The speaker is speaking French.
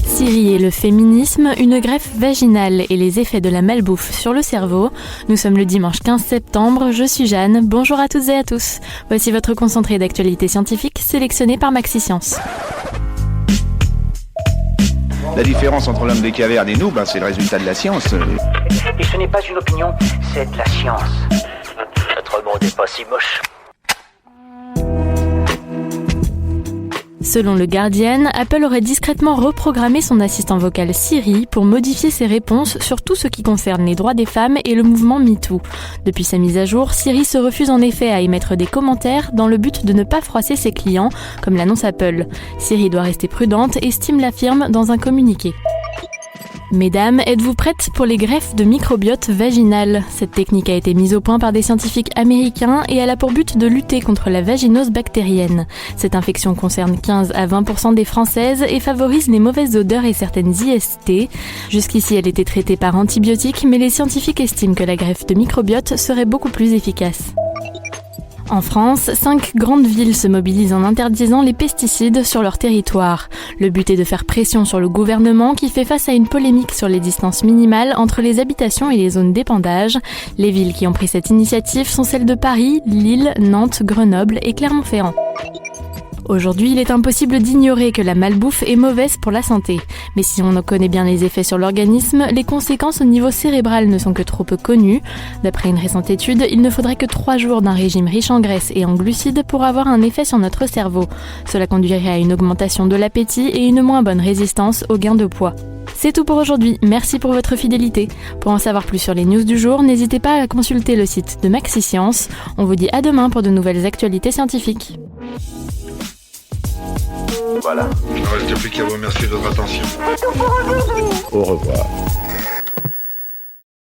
Syrie et le féminisme, une greffe vaginale et les effets de la malbouffe sur le cerveau. Nous sommes le dimanche 15 septembre, je suis Jeanne, bonjour à toutes et à tous. Voici votre concentré d'actualité scientifique sélectionné par Maxi-Science. La différence entre l'homme des cavernes et nous, c'est le résultat de la science. Et ce n'est pas une opinion, c'est de la science. Notre monde n'est pas si moche. Selon le Guardian, Apple aurait discrètement reprogrammé son assistant vocal Siri pour modifier ses réponses sur tout ce qui concerne les droits des femmes et le mouvement MeToo. Depuis sa mise à jour, Siri se refuse en effet à émettre des commentaires dans le but de ne pas froisser ses clients, comme l'annonce Apple. Siri doit rester prudente, estime la firme dans un communiqué. Mesdames, êtes-vous prêtes pour les greffes de microbiote vaginal ? Cette technique a été mise au point par des scientifiques américains et elle a pour but de lutter contre la vaginose bactérienne. Cette infection concerne 15 à 20% des Françaises et favorise les mauvaises odeurs et certaines IST. Jusqu'ici, elle était traitée par antibiotiques, mais les scientifiques estiment que la greffe de microbiote serait beaucoup plus efficace. En France, 5 grandes villes se mobilisent en interdisant les pesticides sur leur territoire. Le but est de faire pression sur le gouvernement qui fait face à une polémique sur les distances minimales entre les habitations et les zones d'épandage. Les villes qui ont pris cette initiative sont celles de Paris, Lille, Nantes, Grenoble et Clermont-Ferrand. Aujourd'hui, il est impossible d'ignorer que la malbouffe est mauvaise pour la santé. Mais si on en connaît bien les effets sur l'organisme, les conséquences au niveau cérébral ne sont que trop peu connues. D'après une récente étude, il ne faudrait que 3 jours d'un régime riche en graisse et en glucides pour avoir un effet sur notre cerveau. Cela conduirait à une augmentation de l'appétit et une moins bonne résistance au gain de poids. C'est tout pour aujourd'hui, merci pour votre fidélité. Pour en savoir plus sur les news du jour, n'hésitez pas à consulter le site de Maxi-Science. On vous dit à demain pour de nouvelles actualités scientifiques. Voilà. Il ne reste plus qu'à vous remercier de votre attention. Au revoir.